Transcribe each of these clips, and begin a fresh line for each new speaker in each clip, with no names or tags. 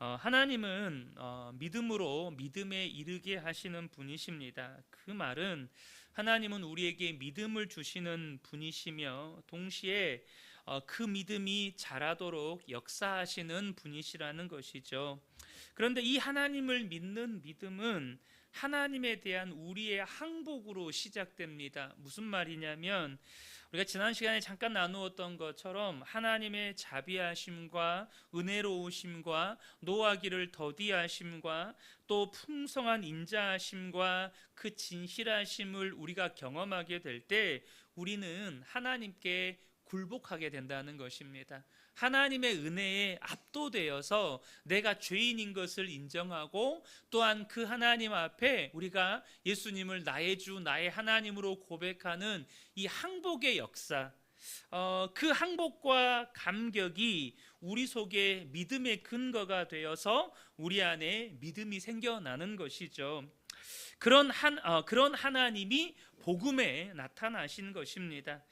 하나님은 믿음으로 믿음에 이르게 하시는 분이십니다. 그 말은 하나님은 우리에게 믿음을 주시는 분이시며 동시에 그 믿음이 자라도록 역사하시는 분이시라는 것이죠. 그런데 이 하나님을 믿는 믿음은 하나님에 대한 우리의 항복으로 시작됩니다. 무슨 말이냐면 우리가 지난 시간에 잠깐 나누었던 것처럼 하나님의 자비하심과 은혜로우심과 노하기를 더디하심과 또 풍성한 인자하심과 그 진실하심을 우리가 경험하게 될 때 우리는 하나님께 굴복하게 된다는 것입니다. 하나님의 은혜에 압도되어서 내가 죄인인 것을 인정하고 또한 그 하나님 앞에 우리가 예수님을 나의 주 나의 하나님으로 고백하는 이 항복의 역사, 그 항복과 감격이 우리 속에 믿음의 근거가 되어서 우리 안에 믿음이 생겨나는 것이죠. 그런 하나님이 복음에 나타나신 것입니다.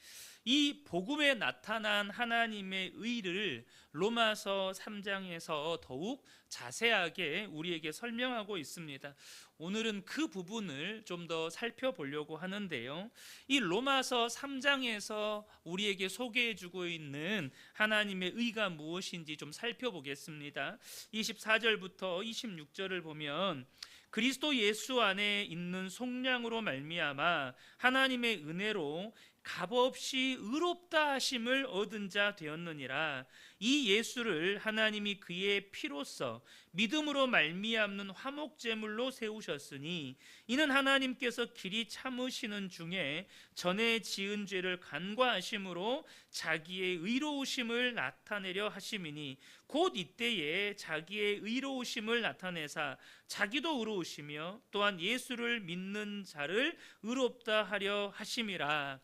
이 복음에 나타난 하나님의 의를 로마서 3장에서 더욱 자세하게 우리에게 설명하고 있습니다. 오늘은 그 부분을 좀 더 살펴보려고 하는데요. 이 로마서 3장에서 우리에게 소개해주고 있는 하나님의 의가 무엇인지 좀 살펴보겠습니다. 24절부터 26절을 보면 그리스도 예수 안에 있는 속량으로 말미암아 하나님의 은혜로 값없이 의롭다 하심을 얻은 자 되었느니라. 이 예수를 하나님이 그의 피로써 믿음으로 말미암는 화목제물로 세우셨으니 이는 하나님께서 길이 참으시는 중에 전에 지은 죄를 간과하심으로 자기의 의로우심을 나타내려 하심이니 곧 이때에 자기의 의로우심을 나타내사 자기도 의로우시며 또한 예수를 믿는 자를 의롭다 하려 하심이라.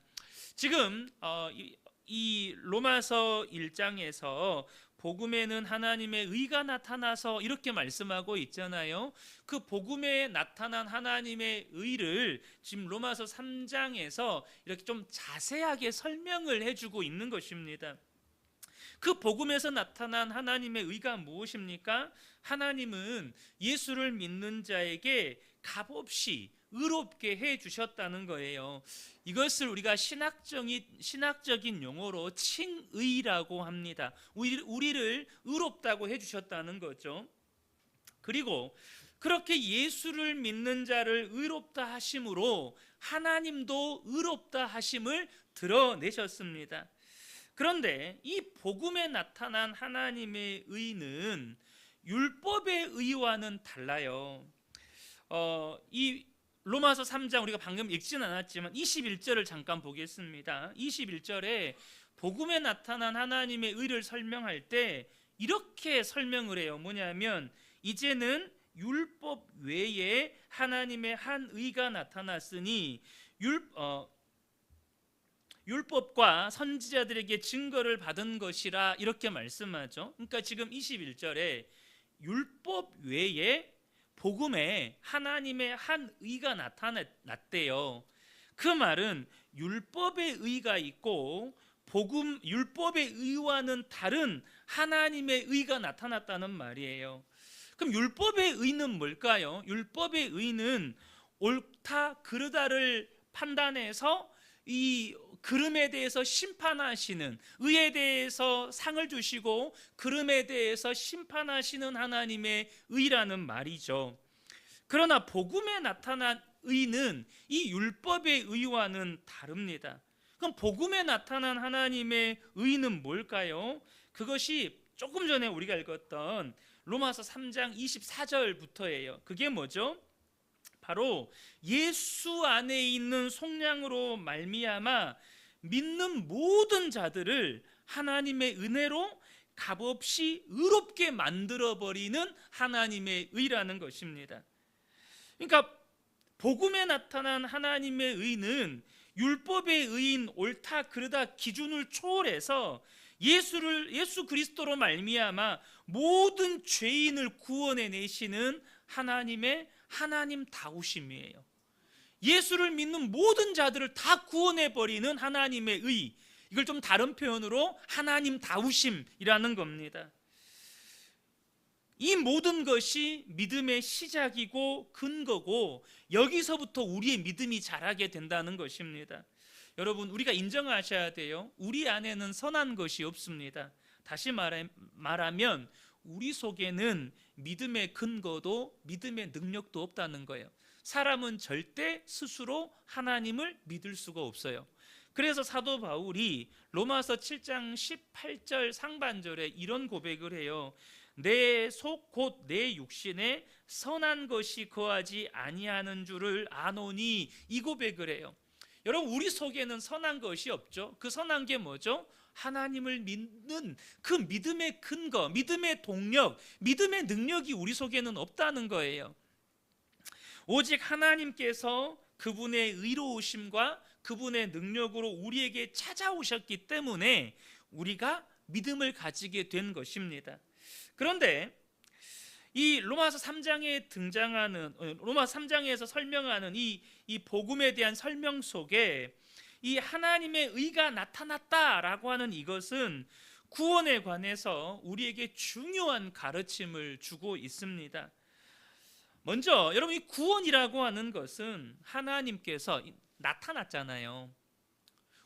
지금 이 로마서 1장에서 복음에는 하나님의 의가 나타나서 이렇게 말씀하고 있잖아요. 그 복음에 나타난 하나님의 의를 지금 로마서 3장에서 이렇게 좀 자세하게 설명을 해주고 있는 것입니다. 그 복음에서 나타난 하나님의 의가 무엇입니까? 하나님은 예수를 믿는 자에게 값없이 의롭게 해 주셨다는 거예요. 이것을 우리가 신학적인 용어로 칭의라고 합니다. 우리를 의롭다고 해 주셨다는 거죠. 그리고 그렇게 예수를 믿는 자를 의롭다 하심으로 하나님도 의롭다 하심을 드러내셨습니다. 그런데 이 복음에 나타난 하나님의 의는 율법의 의와는 달라요. 이 로마서 3장 우리가 방금 읽지는 않았지만 21절을 잠깐 보겠습니다. 21절에 복음에 나타난 하나님의 의를 설명할 때 이렇게 설명을 해요. 뭐냐면 이제는 율법 외에 하나님의 한 의가 나타났으니 율법과 선지자들에게 증거를 받은 것이라 이렇게 말씀하죠. 그러니까 지금 21절에 율법 외에 복음에 하나님의 한 의가 나타났대요. 그 말은 율법의 의가 있고 율법의 의와는 다른 하나님의 의가 나타났다는 말이에요. 그럼 율법의 의는 뭘까요? 율법의 의는 옳다 그르다를 판단해서 이 그름에 대해서 심판하시는, 의에 대해서 상을 주시고 그름에 대해서 심판하시는 하나님의 의라는 말이죠. 그러나 복음에 나타난 의는 이 율법의 의와는 다릅니다. 그럼 복음에 나타난 하나님의 의는 뭘까요? 그것이 조금 전에 우리가 읽었던 로마서 3장 24절부터예요. 그게 뭐죠? 바로 예수 안에 있는 속량으로 말미암아 믿는 모든 자들을 하나님의 은혜로 값없이 의롭게 만들어버리는 하나님의 의라는 것입니다. 그러니까 복음에 나타난 하나님의 의는 율법의 의인 옳다 그르다 기준을 초월해서 예수 그리스도로 말미암아 모든 죄인을 구원해내시는 하나님의 하나님다우심이에요. 예수를 믿는 모든 자들을 다 구원해버리는 하나님의 의, 이걸 좀 다른 표현으로 하나님다우심이라는 겁니다. 이 모든 것이 믿음의 시작이고 근거고 여기서부터 우리의 믿음이 자라게 된다는 것입니다. 여러분, 우리가 인정하셔야 돼요. 우리 안에는 선한 것이 없습니다. 다시 말하면 우리 속에는 믿음의 근거도 믿음의 능력도 없다는 거예요. 사람은 절대 스스로 하나님을 믿을 수가 없어요. 그래서 사도 바울이 로마서 7장 18절 상반절에 이런 고백을 해요. 내 속 곧 내 육신에 선한 것이 거하지 아니하는 줄을 아노니, 이 고백을 해요. 여러분, 우리 속에는 선한 것이 없죠. 그 선한 게 뭐죠? 하나님을 믿는 그 믿음의 근거, 믿음의 동력, 믿음의 능력이 우리 속에는 없다는 거예요. 오직 하나님께서 그분의 의로우심과 그분의 능력으로 우리에게 찾아오셨기 때문에 우리가 믿음을 가지게 된 것입니다. 그런데 이 로마서 3장에 등장하는, 로마서 3장에서 설명하는 이 복음에 대한 설명 속에 이 하나님의 의가 나타났다라고 하는 이것은 구원에 관해서 우리에게 중요한 가르침을 주고 있습니다. 먼저 여러분, 이 구원이라고 하는 것은 하나님께서 나타났잖아요.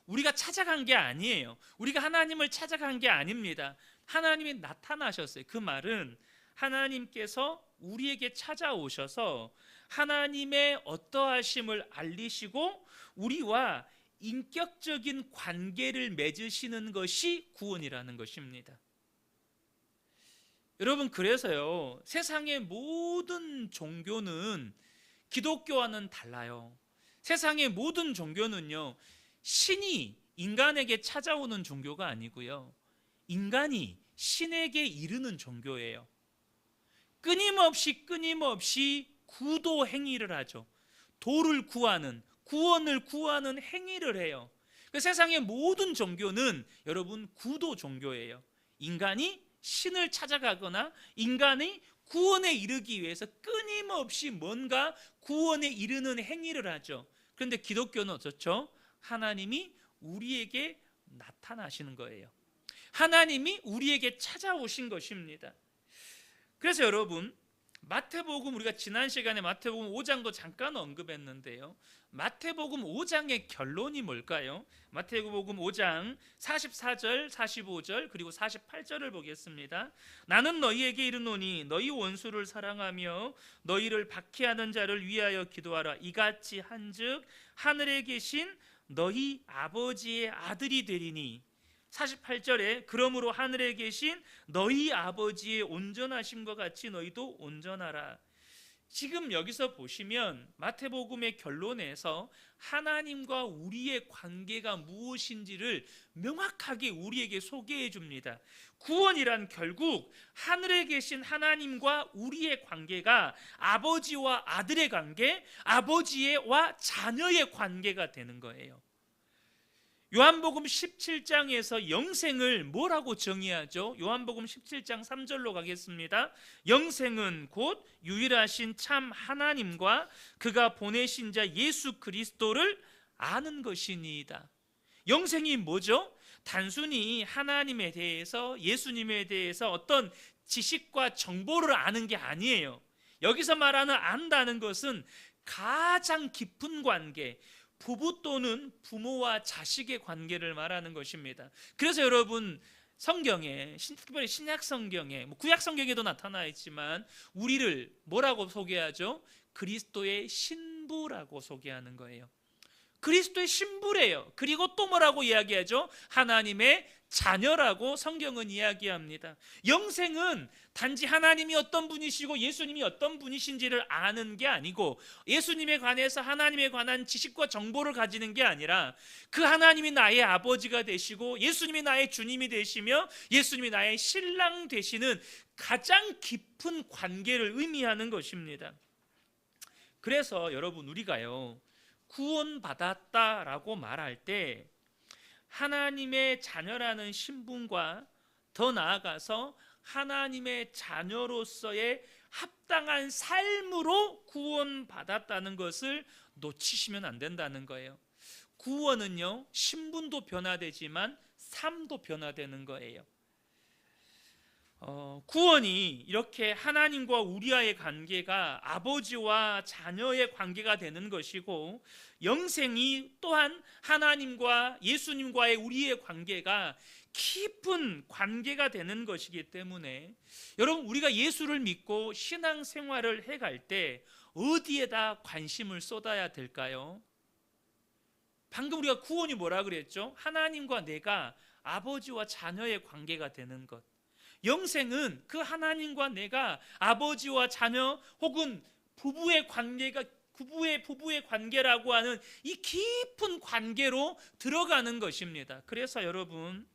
우리가 찾아간 게 아니에요. 우리가 하나님을 찾아간 게 아닙니다. 하나님이 나타나셨어요. 그 말은 하나님께서 우리에게 찾아오셔서 하나님의 어떠하심을 알리시고 우리와 인격적인 관계를 맺으시는 것이 구원이라는 것입니다. 여러분, 그래서요, 세상의 모든 종교는 기독교와는 달라요. 세상의 모든 종교는요, 신이 인간에게 찾아오는 종교가 아니고요, 인간이 신에게 이르는 종교예요. 끊임없이 구도 행위를 하죠. 도를 구하는, 구원을 구하는 행위를 해요. 그 세상의 모든 종교는 여러분 구도 종교예요. 인간이 신을 찾아가거나 인간이 구원에 이르기 위해서 끊임없이 뭔가 구원에 이르는 행위를 하죠. 그런데 기독교는 어떻죠? 하나님이 우리에게 나타나시는 거예요. 하나님이 우리에게 찾아오신 것입니다. 그래서 여러분, 마태복음, 우리가 지난 시간에 마태복음 5장도 잠깐 언급했는데요, 마태복음 5장의 결론이 뭘까요? 마태복음 5장 44절, 45절 그리고 48절을 보겠습니다. 나는 너희에게 이르노니 너희 원수를 사랑하며 너희를 박해하는 자를 위하여 기도하라. 이같이 한즉 하늘에 계신 너희 아버지의 아들이 되리니. 48절에 그러므로 하늘에 계신 너희 아버지의 온전하심과 같이 너희도 온전하라. 지금 여기서 보시면 마태복음의 결론에서 하나님과 우리의 관계가 무엇인지를 명확하게 우리에게 소개해 줍니다. 구원이란 결국 하늘에 계신 하나님과 우리의 관계가 아버지와 아들의 관계, 아버지와 자녀의 관계가 되는 거예요. 요한복음 17장에서 영생을 뭐라고 정의하죠? 요한복음 17장 3절로 가겠습니다. 영생은 곧 유일하신 참 하나님과 그가 보내신 자 예수 그리스도를 아는 것이니이다. 영생이 뭐죠? 단순히 하나님에 대해서, 예수님에 대해서 어떤 지식과 정보를 아는 게 아니에요. 여기서 말하는 안다는 것은 가장 깊은 관계, 부부 또는 부모와 자식의 관계를 말하는 것입니다. 그래서 여러분, 성경에, 특별히 신약 성경에, 구약 성경에도 나타나 있지만 우리를 뭐라고 소개하죠? 그리스도의 신부라고 소개하는 거예요. 그리스도의 신부래요. 그리고 또 뭐라고 이야기하죠? 하나님의 자녀라고 성경은 이야기합니다. 영생은 단지 하나님이 어떤 분이시고 예수님이 어떤 분이신지를 아는 게 아니고, 예수님에 관해서 하나님에 관한 지식과 정보를 가지는 게 아니라 그 하나님이 나의 아버지가 되시고 예수님이 나의 주님이 되시며 예수님이 나의 신랑 되시는 가장 깊은 관계를 의미하는 것입니다. 그래서 여러분, 우리가요, 구원받았다라고 말할 때 하나님의 자녀라는 신분과 더 나아가서 하나님의 자녀로서의 합당한 삶으로 구원받았다는 것을 놓치시면 안 된다는 거예요. 구원은요, 신분도 변화되지만 삶도 변화되는 거예요. 구원이 이렇게 하나님과 우리와의 관계가 아버지와 자녀의 관계가 되는 것이고, 영생이 또한 하나님과 예수님과의 우리의 관계가 깊은 관계가 되는 것이기 때문에, 여러분, 우리가 예수를 믿고 신앙생활을 해갈 때 어디에다 관심을 쏟아야 될까요? 방금 우리가 구원이 뭐라 그랬죠? 하나님과 내가 아버지와 자녀의 관계가 되는 것. 영생은 그 하나님과 내가 아버지와 자녀 혹은 부부의 관계라고 하는 이 깊은 관계로 들어가는 것입니다. 그래서 여러분,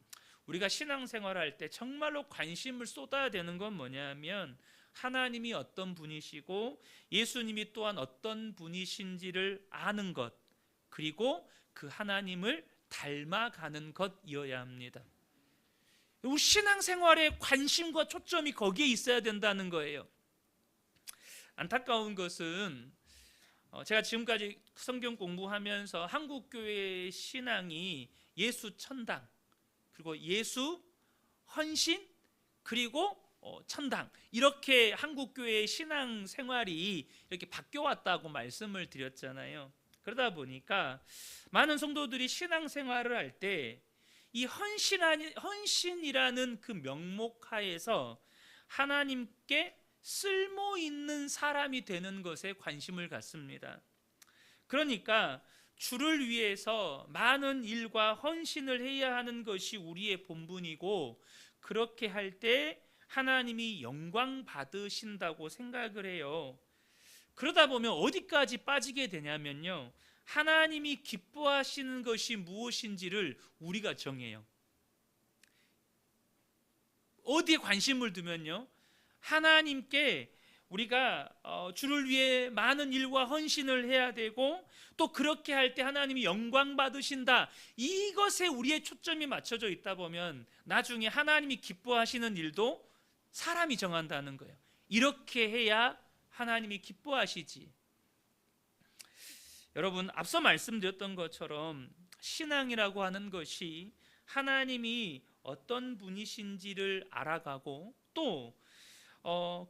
우리가 신앙생활할 때 정말로 관심을 쏟아야 되는 건 뭐냐면, 하나님이 어떤 분이시고 예수님이 또한 어떤 분이신지를 아는 것, 그리고 그 하나님을 닮아가는 것이어야 합니다. 우리 신앙생활의 관심과 초점이 거기에 있어야 된다는 거예요. 안타까운 것은 제가 지금까지 성경 공부하면서 한국교회의 신앙이 예수 천당, 그리고 예수 헌신, 그리고 천당, 이렇게 한국교회의 신앙생활이 이렇게 바뀌어왔다고 말씀을 드렸잖아요. 그러다 보니까 많은 성도들이 신앙생활을 할 때 이 헌신이라는 그 명목 하에서 하나님께 쓸모 있는 사람이 되는 것에 관심을 갖습니다. 그러니까 주를 위해서 많은 일과 헌신을 해야 하는 것이 우리의 본분이고, 그렇게 할 때 하나님이 영광 받으신다고 생각을 해요. 그러다 보면 어디까지 빠지게 되냐면요, 하나님이 기뻐하시는 것이 무엇인지를 우리가 정해요. 어디에 관심을 두면요, 하나님께 우리가 주를 위해 많은 일과 헌신을 해야 되고, 또 그렇게 할 때 하나님이 영광 받으신다, 이것에 우리의 초점이 맞춰져 있다 보면 나중에 하나님이 기뻐하시는 일도 사람이 정한다는 거예요. 이렇게 해야 하나님이 기뻐하시지. 여러분, 앞서 말씀드렸던 것처럼 신앙이라고 하는 것이 하나님이 어떤 분이신지를 알아가고, 또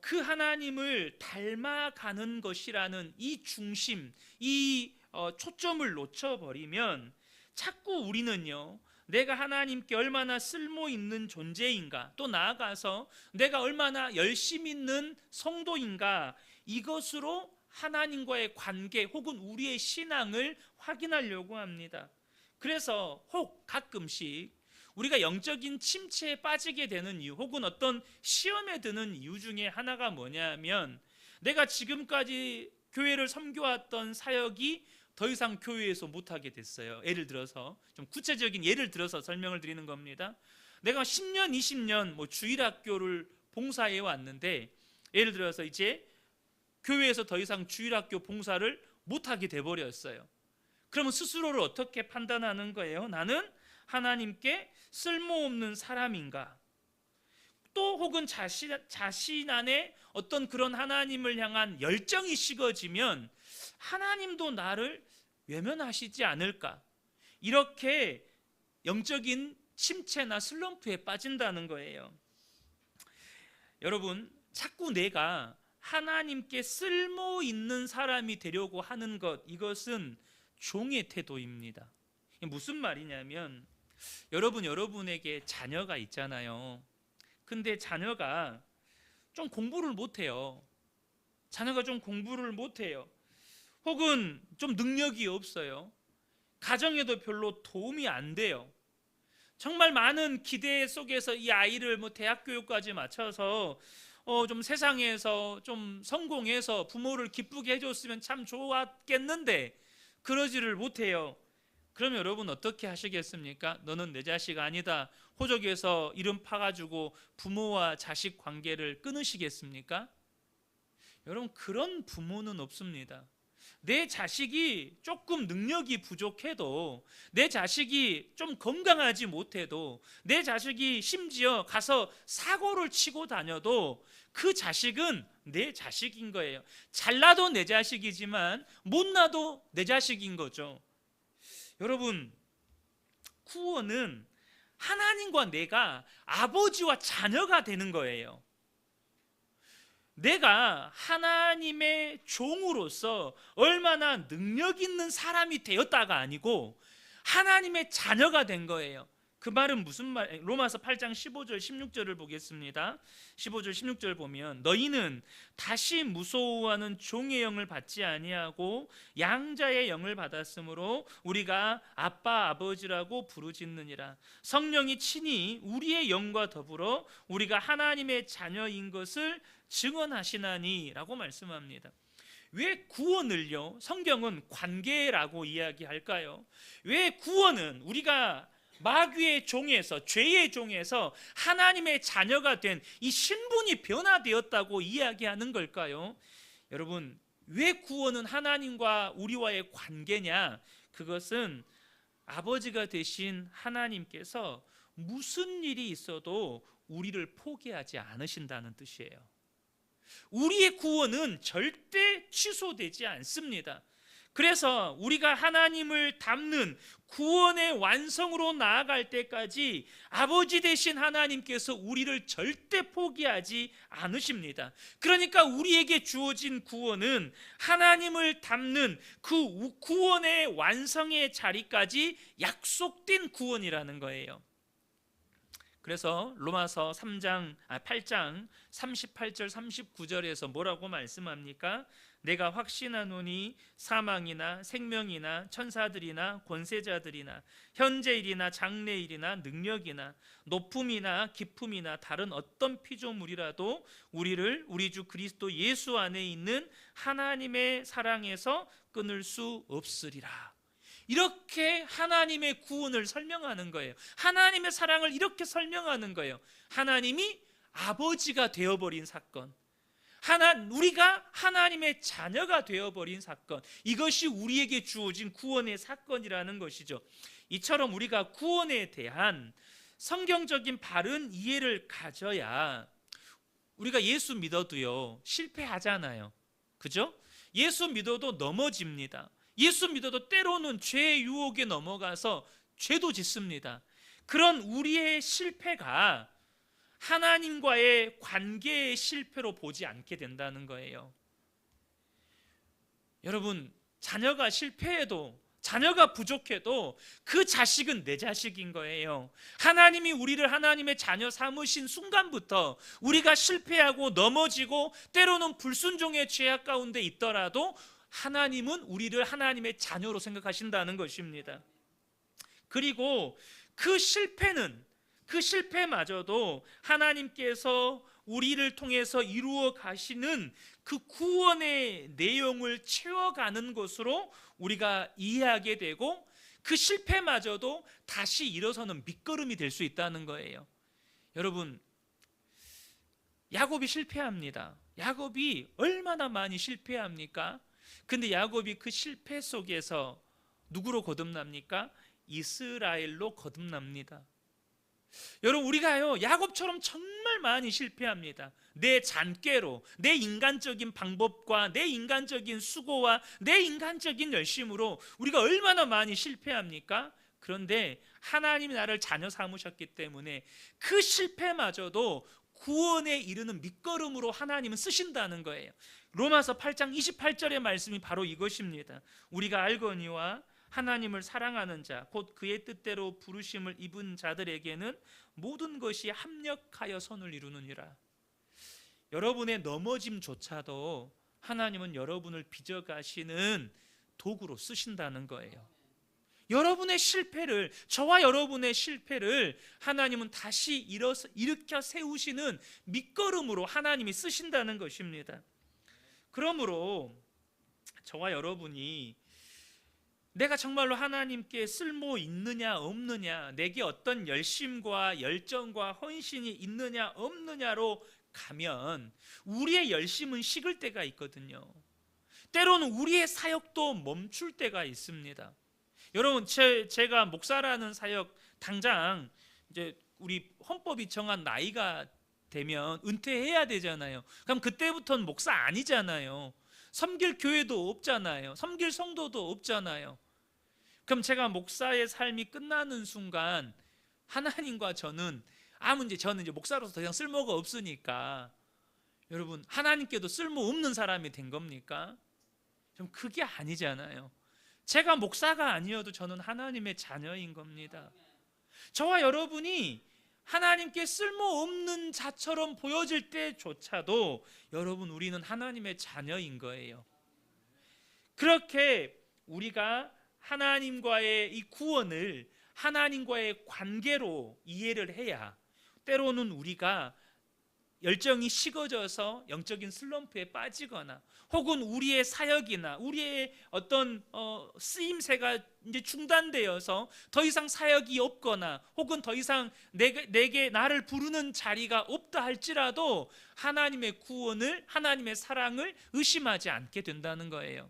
그 하나님을 닮아가는 것이라는 이 중심, 이 초점을 놓쳐버리면 자꾸 우리는요, 내가 하나님께 얼마나 쓸모 있는 존재인가, 또 나아가서 내가 얼마나 열심 있는 성도인가, 이것으로 하나님과의 관계 혹은 우리의 신앙을 확인하려고 합니다. 그래서 혹 가끔씩 우리가 영적인 침체에 빠지게 되는 이유, 혹은 어떤 시험에 드는 이유 중에 하나가 뭐냐면, 내가 지금까지 교회를 섬겨왔던 사역이 더 이상 교회에서 못하게 됐어요. 예를 들어서, 좀 구체적인 예를 들어서 설명을 드리는 겁니다. 내가 10년, 20년 주일학교를 봉사해 왔는데, 예를 들어서 이제 교회에서 더 이상 주일학교 봉사를 못하게 돼버렸어요. 그러면 스스로를 어떻게 판단하는 거예요? 나는 하나님께 쓸모없는 사람인가? 또 혹은 자신 안에 어떤 그런 하나님을 향한 열정이 식어지면 하나님도 나를 외면하시지 않을까? 이렇게 영적인 침체나 슬럼프에 빠진다는 거예요. 여러분, 자꾸 내가 하나님께 쓸모 있는 사람이 되려고 하는 것, 이것은 종의 태도입니다. 무슨 말이냐면, 여러분에게 자녀가 있잖아요. 근데 자녀가 좀 공부를 못해요. 혹은 좀 능력이 없어요. 가정에도 별로 도움이 안 돼요. 정말 많은 기대 속에서 이 아이를 대학 교육까지 마쳐서 좀 세상에서 좀 성공해서 부모를 기쁘게 해줬으면 참 좋았겠는데 그러지를 못해요. 그럼 여러분 어떻게 하시겠습니까? 너는 내 자식 아니다, 호적에서 이름 파가지고 부모와 자식 관계를 끊으시겠습니까? 여러분, 그런 부모는 없습니다. 내 자식이 조금 능력이 부족해도, 내 자식이 좀 건강하지 못해도, 내 자식이 심지어 가서 사고를 치고 다녀도 그 자식은 내 자식인 거예요. 잘나도 내 자식이지만 못나도 내 자식인 거죠. 여러분, 구원은 하나님과 내가 아버지와 자녀가 되는 거예요. 내가 하나님의 종으로서 얼마나 능력 있는 사람이 되었다가 아니고 하나님의 자녀가 된 거예요. 그 말은 무슨 말? 로마서 8장 15절 16절을 보겠습니다. 15절 16절 보면 너희는 다시 무소호하는 종의 영을 받지 아니하고 양자의 영을 받았으므로 우리가 아빠 아버지라고 부르짖느니라. 성령이 친히 우리의 영과 더불어 우리가 하나님의 자녀인 것을 증언하시나니 라고 말씀합니다. 왜 구원을요? 성경은 관계라고 이야기할까요? 왜 구원은 우리가 마귀의 종에서, 죄의 종에서 하나님의 자녀가 된 이 신분이 변화되었다고 이야기하는 걸까요? 여러분, 왜 구원은 하나님과 우리와의 관계냐? 그것은 아버지가 되신 하나님께서 무슨 일이 있어도 우리를 포기하지 않으신다는 뜻이에요. 우리의 구원은 절대 취소되지 않습니다. 그래서 우리가 하나님을 닮는 구원의 완성으로 나아갈 때까지 아버지 되신 하나님께서 우리를 절대 포기하지 않으십니다. 그러니까 우리에게 주어진 구원은 하나님을 닮는 그 구원의 완성의 자리까지 약속된 구원이라는 거예요. 그래서 로마서 8장 38절 39절에서 뭐라고 말씀합니까? 내가 확신하노니 사망이나 생명이나 천사들이나 권세자들이나 현재일이나 장래일이나 능력이나 높음이나 깊음이나 다른 어떤 피조물이라도 우리를 우리 주 그리스도 예수 안에 있는 하나님의 사랑에서 끊을 수 없으리라. 이렇게 하나님의 구원을 설명하는 거예요. 하나님의 사랑을 이렇게 설명하는 거예요. 하나님이 아버지가 되어버린 사건, 우리가 하나님의 자녀가 되어버린 사건, 이것이 우리에게 주어진 구원의 사건이라는 것이죠. 이처럼 우리가 구원에 대한 성경적인 바른 이해를 가져야 우리가 예수 믿어도요 실패하잖아요. 그죠? 예수 믿어도 넘어집니다. 예수 믿어도 때로는 죄의 유혹에 넘어가서 죄도 짓습니다. 그런 우리의 실패가 하나님과의 관계의 실패로 보지 않게 된다는 거예요. 여러분, 자녀가 실패해도, 자녀가 부족해도 그 자식은 내 자식인 거예요. 하나님이 우리를 하나님의 자녀 삼으신 순간부터 우리가 실패하고 넘어지고 때로는 불순종의 죄악 가운데 있더라도 하나님은 우리를 하나님의 자녀로 생각하신다는 것입니다. 그리고 그 실패마저도 하나님께서 우리를 통해서 이루어 가시는 그 구원의 내용을 채워가는 것으로 우리가 이해하게 되고, 그 실패마저도 다시 일어서는 밑거름이 될 수 있다는 거예요. 여러분, 야곱이 실패합니다. 야곱이 얼마나 많이 실패합니까? 근데 야곱이 그 실패 속에서 누구로 거듭납니까? 이스라엘로 거듭납니다. 여러분, 우리가요 야곱처럼 정말 많이 실패합니다. 내 잔꾀로, 내 인간적인 방법과 내 인간적인 수고와 내 인간적인 열심으로 우리가 얼마나 많이 실패합니까? 그런데 하나님이 나를 자녀 삼으셨기 때문에 그 실패마저도 구원에 이르는 밑거름으로 하나님은 쓰신다는 거예요. 로마서 8장 28절의 말씀이 바로 이것입니다. 우리가 알거니와 하나님을 사랑하는 자, 곧 그의 뜻대로 부르심을 입은 자들에게는 모든 것이 합력하여 선을 이루느니라. 여러분의 넘어짐조차도 하나님은 여러분을 빚어가시는 도구로 쓰신다는 거예요. 여러분의 실패를, 저와 여러분의 실패를 하나님은 다시 일으켜 세우시는 밑거름으로 하나님이 쓰신다는 것입니다. 그러므로 저와 여러분이 내가 정말로 하나님께 쓸모 있느냐 없느냐, 내게 어떤 열심과 열정과 헌신이 있느냐 없느냐로 가면 우리의 열심은 식을 때가 있거든요. 때로는 우리의 사역도 멈출 때가 있습니다. 여러분, 제가 목사라는 사역, 당장 이제 우리 헌법이 정한 나이가 되면 은퇴해야 되잖아요. 그럼 그때부터는 목사 아니잖아요. 섬길 교회도 없잖아요. 섬길 성도도 없잖아요. 그럼 제가 목사의 삶이 끝나는 순간 하나님과 저는 저는 이제 목사로서 더 이상 쓸모가 없으니까 여러분 하나님께도 쓸모없는 사람이 된 겁니까? 좀 그게 아니잖아요. 제가 목사가 아니어도 저는 하나님의 자녀인 겁니다. 저와 여러분이 하나님께 쓸모없는 자처럼 보여질 때조차도 여러분 우리는 하나님의 자녀인 거예요. 그렇게 우리가 하나님과의 이 구원을 하나님과의 관계로 이해를 해야 때로는 우리가 열정이 식어져서 영적인 슬럼프에 빠지거나 혹은 우리의 사역이나 우리의 어떤 쓰임새가 이제 중단되어서 더 이상 사역이 없거나 혹은 더 이상 내게 나를 부르는 자리가 없다 할지라도 하나님의 구원을, 하나님의 사랑을 의심하지 않게 된다는 거예요.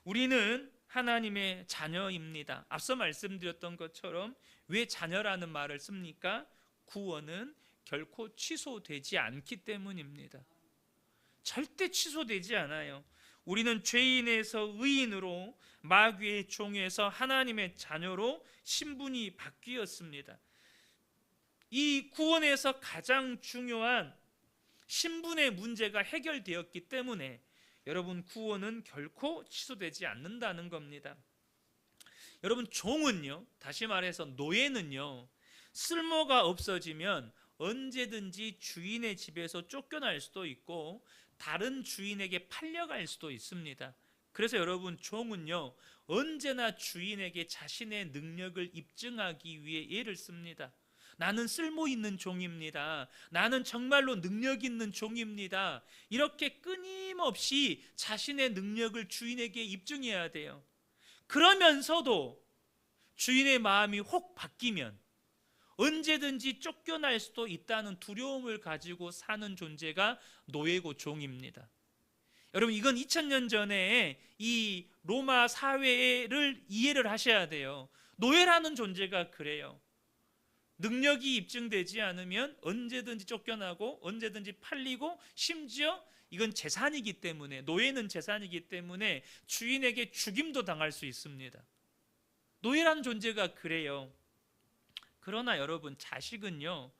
우리는 하나님의 자녀입니다. 앞서 말씀드렸던 것처럼 왜 자녀라는 말을 씁니까? 구원은 결코 취소되지 않기 때문입니다. 절대 취소되지 않아요. 우리는 죄인에서 의인으로, 마귀의 종에서 하나님의 자녀로 신분이 바뀌었습니다. 이 구원에서 가장 중요한 신분의 문제가 해결되었기 때문에 여러분 구원은 결코 취소되지 않는다는 겁니다. 여러분 종은요, 다시 말해서 노예는요, 쓸모가 없어지면 언제든지 주인의 집에서 쫓겨날 수도 있고 다른 주인에게 팔려갈 수도 있습니다. 그래서 여러분 종은요, 언제나 주인에게 자신의 능력을 입증하기 위해 애를 씁니다. 나는 쓸모 있는 종입니다. 나는 정말로 능력 있는 종입니다. 이렇게 끊임없이 자신의 능력을 주인에게 입증해야 돼요. 그러면서도 주인의 마음이 혹 바뀌면 언제든지 쫓겨날 수도 있다는 두려움을 가지고 사는 존재가 노예고 종입니다. 여러분 이건 2000년 전에 이 로마 사회를 이해를 하셔야 돼요. 노예라는 존재가 그래요. 능력이 입증되지 않으면 언제든지 쫓겨나고 언제든지 팔리고 심지어 이건 재산이기 때문에, 노예는 재산이기 때문에 주인에게 죽임도 당할 수 있습니다. 노예라는 존재가 그래요. 그러나 여러분 자식은요,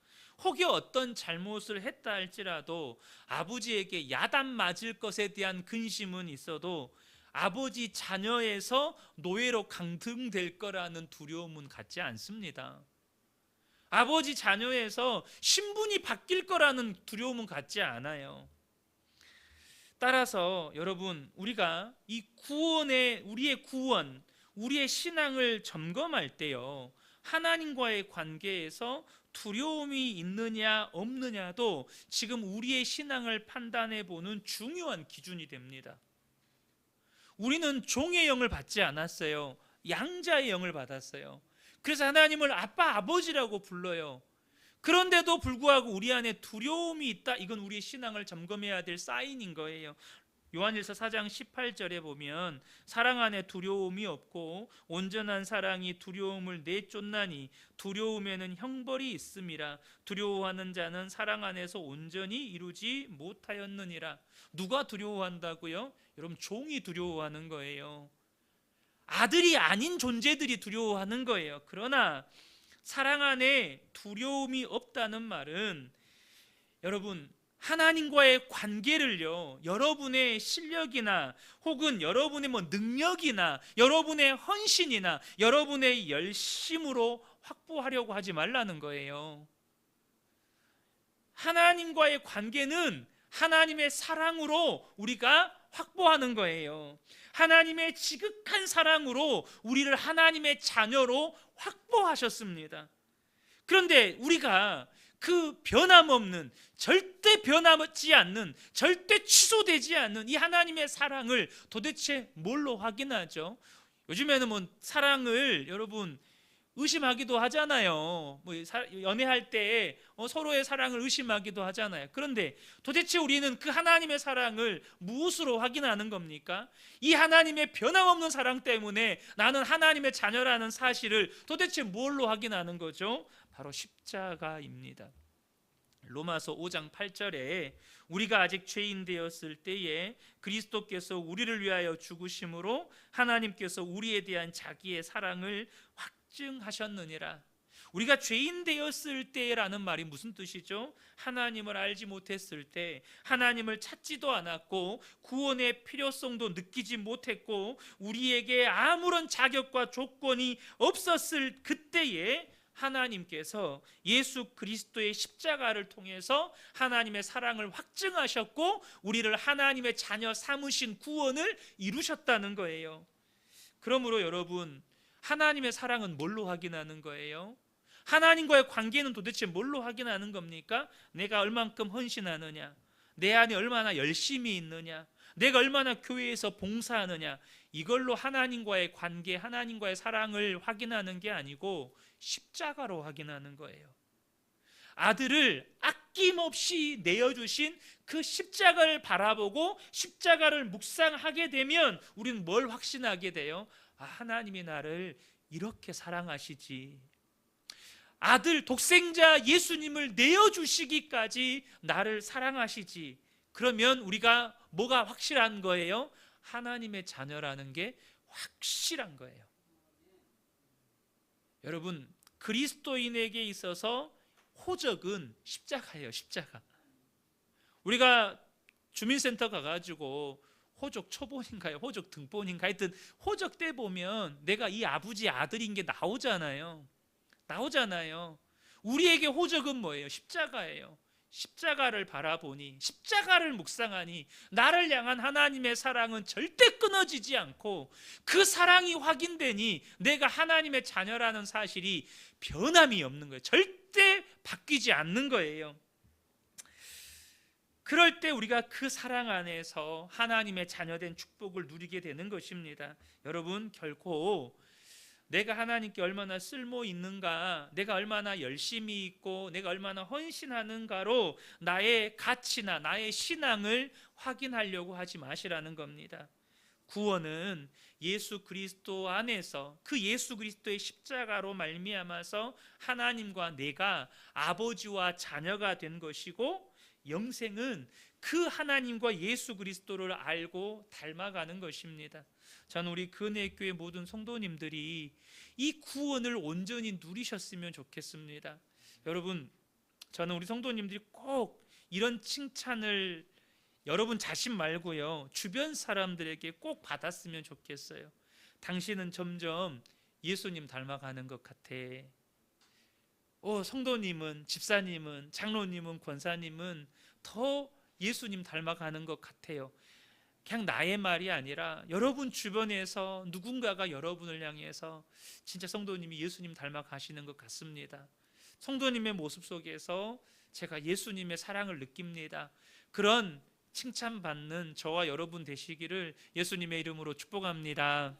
혹여 어떤 잘못을 했다 할지라도 아버지에게 야단 맞을 것에 대한 근심은 있어도 아버지 자녀에서 노예로 강등될 거라는 두려움은 갖지 않습니다. 아버지 자녀에서 신분이 바뀔 거라는 두려움은 갖지 않아요. 따라서 여러분 우리가 이 우리의 구원, 우리의 신앙을 점검할 때요, 하나님과의 관계에서 두려움이 있느냐 없느냐도 지금 우리의 신앙을 판단해 보는 중요한 기준이 됩니다. 우리는 종의 영을 받지 않았어요. 양자의 영을 받았어요. 그래서 하나님을 아빠, 아버지라고 불러요. 그런데도 불구하고 우리 안에 두려움이 있다. 이건 우리의 신앙을 점검해야 될 사인인 거예요. 요한일서 4장 18절에 보면 사랑 안에 두려움이 없고 온전한 사랑이 두려움을 내쫓나니 두려움에는 형벌이 있음이라. 두려워하는 자는 사랑 안에서 온전히 이루지 못하였느니라. 누가 두려워한다고요? 여러분 종이 두려워하는 거예요. 아들이 아닌 존재들이 두려워하는 거예요. 그러나 사랑 안에 두려움이 없다는 말은 여러분 하나님과의 관계를요, 여러분의 실력이나 혹은 여러분의 능력이나 여러분의 헌신이나 여러분의 열심으로 확보하려고 하지 말라는 거예요. 하나님과의 관계는 하나님의 사랑으로 우리가 확보하는 거예요. 하나님의 지극한 사랑으로 우리를 하나님의 자녀로 확보하셨습니다. 그런데 우리가 그 변함없는, 절대 변하지 않는, 절대 취소되지 않는 이 하나님의 사랑을 도대체 뭘로 확인하죠? 요즘에는 사랑을 여러분 의심하기도 하잖아요. 연애할 때 서로의 사랑을 의심하기도 하잖아요. 그런데 도대체 우리는 그 하나님의 사랑을 무엇으로 확인하는 겁니까? 이 하나님의 변함없는 사랑 때문에 나는 하나님의 자녀라는 사실을 도대체 뭘로 확인하는 거죠? 바로 십자가입니다. 로마서 5장 8절에 우리가 아직 죄인 되었을 때에 그리스도께서 우리를 위하여 죽으심으로 하나님께서 우리에 대한 자기의 사랑을 확증하셨느니라. 우리가 죄인 되었을 때라는 말이 무슨 뜻이죠? 하나님을 알지 못했을 때, 하나님을 찾지도 않았고 구원의 필요성도 느끼지 못했고 우리에게 아무런 자격과 조건이 없었을 그때에 하나님께서 예수 그리스도의 십자가를 통해서 하나님의 사랑을 확증하셨고 우리를 하나님의 자녀 삼으신 구원을 이루셨다는 거예요. 그러므로 여러분, 하나님의 사랑은 뭘로 확인하는 거예요? 하나님과의 관계는 도대체 뭘로 확인하는 겁니까? 내가 얼만큼 헌신하느냐, 내 안에 얼마나 열심히 있느냐, 내가 얼마나 교회에서 봉사하느냐, 이걸로 하나님과의 관계, 하나님과의 사랑을 확인하는 게 아니고 십자가로 확인하는 거예요. 아들을 아낌없이 내어주신 그 십자가를 바라보고 십자가를 묵상하게 되면 우리는 뭘 확신하게 돼요? 하나님이 나를 이렇게 사랑하시지, 아들 독생자 예수님을 내어주시기까지 나를 사랑하시지. 그러면 우리가 뭐가 확실한 거예요? 하나님의 자녀라는 게 확실한 거예요. 여러분, 그리스도인에게 있어서 호적은 십자가예요. 십자가. 우리가 주민센터 가가지고 호적 초본인가요? 호적 등본인가? 하여튼 호적 때 보면 내가 이 아버지 아들인 게 나오잖아요. 우리에게 호적은 뭐예요? 십자가예요. 십자가를 바라보니, 십자가를 묵상하니 나를 향한 하나님의 사랑은 절대 끊어지지 않고 그 사랑이 확인되니 내가 하나님의 자녀라는 사실이 변함이 없는 거예요. 절대 바뀌지 않는 거예요. 그럴 때 우리가 그 사랑 안에서 하나님의 자녀된 축복을 누리게 되는 것입니다. 여러분, 결코 내가 하나님께 얼마나 쓸모 있는가, 내가 얼마나 열심히 있고 내가 얼마나 헌신하는가로 나의 가치나 나의 신앙을 확인하려고 하지 마시라는 겁니다. 구원은 예수 그리스도 안에서 그 예수 그리스도의 십자가로 말미암아서 하나님과 내가 아버지와 자녀가 된 것이고, 영생은 그 하나님과 예수 그리스도를 알고 닮아가는 것입니다. 저는 우리 근혜교회 모든 성도님들이 이 구원을 온전히 누리셨으면 좋겠습니다. 여러분, 저는 우리 성도님들이 꼭 이런 칭찬을 여러분 자신 말고요, 주변 사람들에게 꼭 받았으면 좋겠어요. 당신은 점점 예수님 닮아가는 것 같아. 성도님은, 집사님은, 장로님은, 권사님은 더 예수님 닮아가는 것 같아요. 그냥 나의 말이 아니라 여러분 주변에서 누군가가 여러분을 향해서 진짜 성도님이 예수님 닮아가시는 것 같습니다. 성도님의 모습 속에서 제가 예수님의 사랑을 느낍니다. 그런 칭찬받는 저와 여러분 되시기를 예수님의 이름으로 축복합니다.